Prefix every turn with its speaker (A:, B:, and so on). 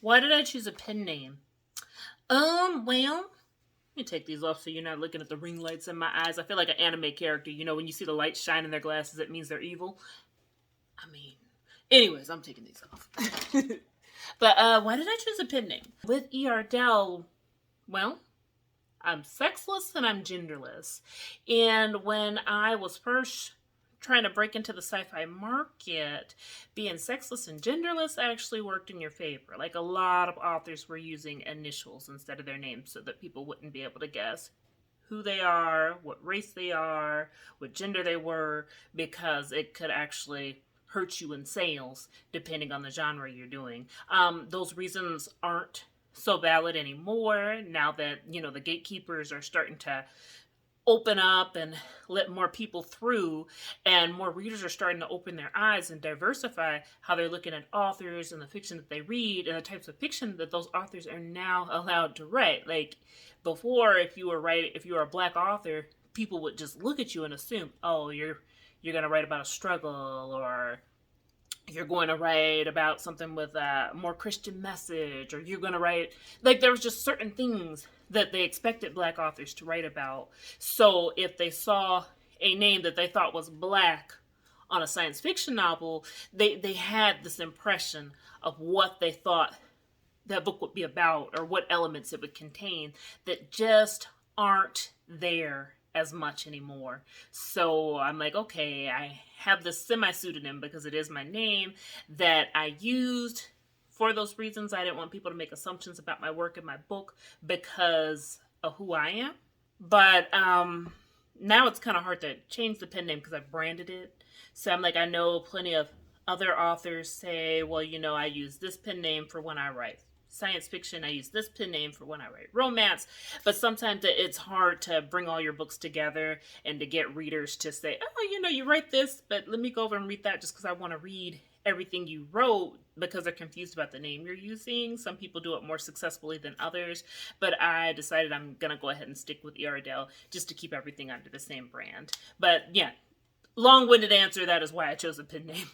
A: Why did I choose a pen name? Well, let me take these off so you're not looking at the ring lights in my eyes. I feel like an anime character. You know, when you see the lights shine in their glasses, it means they're evil. I mean, anyways, I'm taking these off. But why did I choose a pen name? With E.R. Dell, well, I'm sexless and I'm genderless. And when I was first trying to break into the sci-fi market, being sexless and genderless actually worked in your favor. Like a lot of authors were using initials instead of their names so that people wouldn't be able to guess who they are, what race they are, what gender they were, because it could actually hurt you in sales depending on the genre you're doing. Those reasons aren't so valid anymore now that the gatekeepers are starting to open up and let more people through, and more readers are starting to open their eyes and diversify how they're looking at authors and the fiction that they read and the types of fiction that those authors are now allowed to write. Like before, if you were a black author, people would just look at you and assume, oh, you're going to write about a struggle, or you're going to write about something with a more Christian message, or you're going to write, like, there was just certain things that they expected black authors to write about. So if they saw a name that they thought was black on a science fiction novel, they had this impression of what they thought that book would be about or what elements it would contain that just aren't there as much anymore. So I'm like, okay, I have this semi pseudonym because it is my name that I used for those reasons. I didn't want people to make assumptions about my work in my book because of who I am. But now it's kind of hard to change the pen name because I've branded it. So I'm like, I know plenty of other authors say, well, I use this pen name for when I write science fiction. I use this pen name for when I write romance. But sometimes it's hard to bring all your books together and to get readers to say, oh, you write this, but let me go over and read that just because I want to read everything you wrote, because they're confused about the name you're using. Some people do it more successfully than others, but I decided I'm going to go ahead and stick with E.R. Dell just to keep everything under the same brand. But yeah, long-winded answer, that is why I chose a pen name.